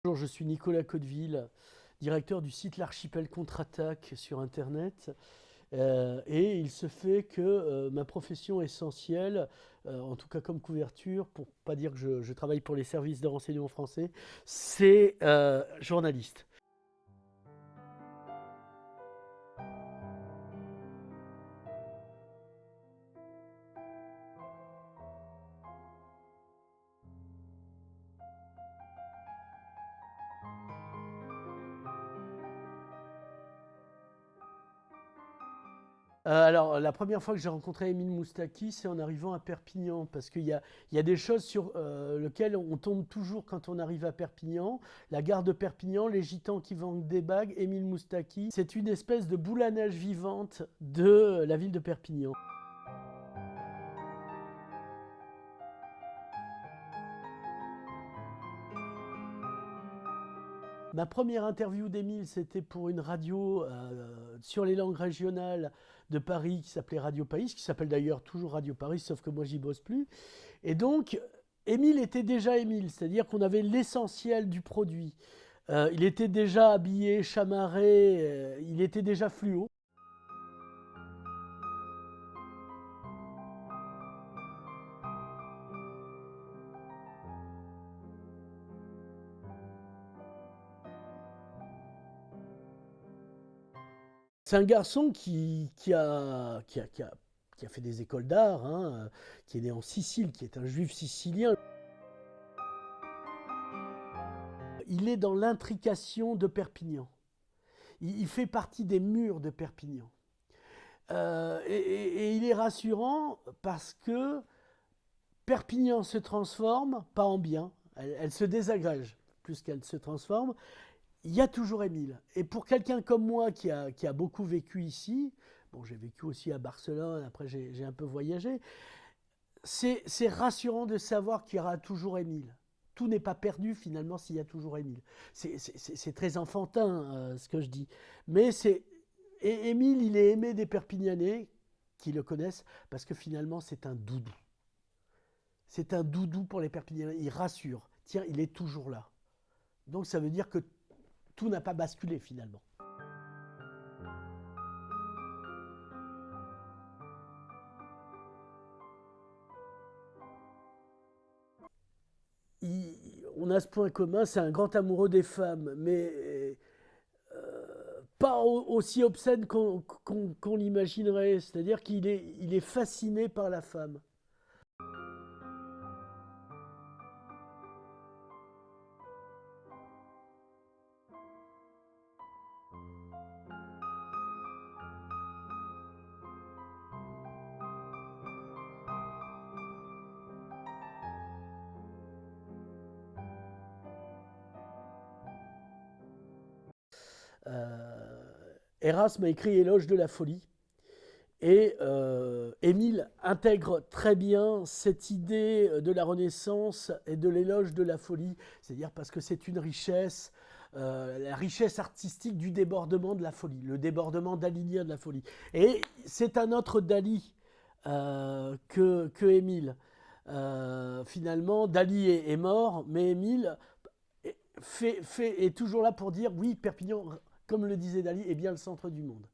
Bonjour, je suis Nicolas Codeville, directeur du site L'Archipel Contre-Attaque sur Internet. Et il se fait que ma profession essentielle, en tout cas comme couverture, pour pas dire que je travaille pour les services de renseignement français, c'est journaliste. Alors, la première fois que j'ai rencontré Émile Moustaki, c'est en arrivant à Perpignan, parce qu'il y a des choses sur lesquelles on tombe toujours quand on arrive à Perpignan. La gare de Perpignan, les gitans qui vendent des bagues, Émile Moustaki, c'est une espèce de boule à neige vivante de la ville de Perpignan. Ma première interview d'Émile, c'était pour une radio sur les langues régionales de Paris qui s'appelait Radio Paris, qui s'appelle d'ailleurs toujours Radio Paris, sauf que moi j'y bosse plus. Et donc, Émile était déjà Émile, c'est-à-dire qu'on avait l'essentiel du produit. Il était déjà habillé, chamarré, il était déjà fluo. C'est un garçon qui a fait des écoles d'art, hein, qui est né en Sicile, qui est un juif sicilien. Il est dans l'intrication de Perpignan. Il fait partie des murs de Perpignan. Et il est rassurant parce que Perpignan se transforme, pas en bien, elle se désagrège plus qu'elle se transforme. Il y a toujours Émile. Et pour quelqu'un comme moi qui a beaucoup vécu ici, bon, j'ai vécu aussi à Barcelone, après j'ai un peu voyagé, c'est rassurant de savoir qu'il y aura toujours Émile. Tout n'est pas perdu finalement s'il y a toujours Émile. C'est très enfantin ce que je dis. Mais Émile, il est aimé des Perpignanais qui le connaissent parce que finalement c'est un doudou. C'est un doudou pour les Perpignanais. Il rassure. Tiens, il est toujours là. Donc ça veut dire que tout n'a pas basculé finalement. On a ce point commun, c'est un grand amoureux des femmes, mais pas aussi obscène qu'on l'imaginerait. C'est-à-dire qu'il est fasciné par la femme. Euh, Erasme a écrit Éloge de la folie. Et Émile intègre très bien cette idée de la Renaissance et de l'éloge de la folie, c'est-à-dire parce que c'est une richesse, la richesse artistique du débordement de la folie, le débordement dalinien de la folie. Et c'est un autre Dali que Émile. Finalement, Dali est mort, mais Émile est toujours là pour dire oui, Perpignan, comme le disait Dali, est bien le centre du monde.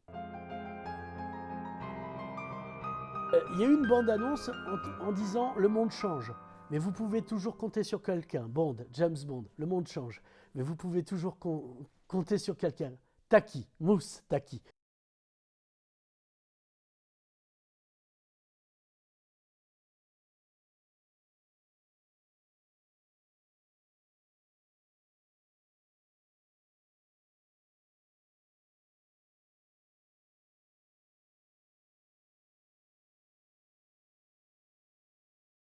Il y a eu une bande-annonce en disant le monde change, mais vous pouvez toujours compter sur quelqu'un. Bond, James Bond, le monde change, mais vous pouvez toujours compter sur quelqu'un. Taki, Mousse Taki.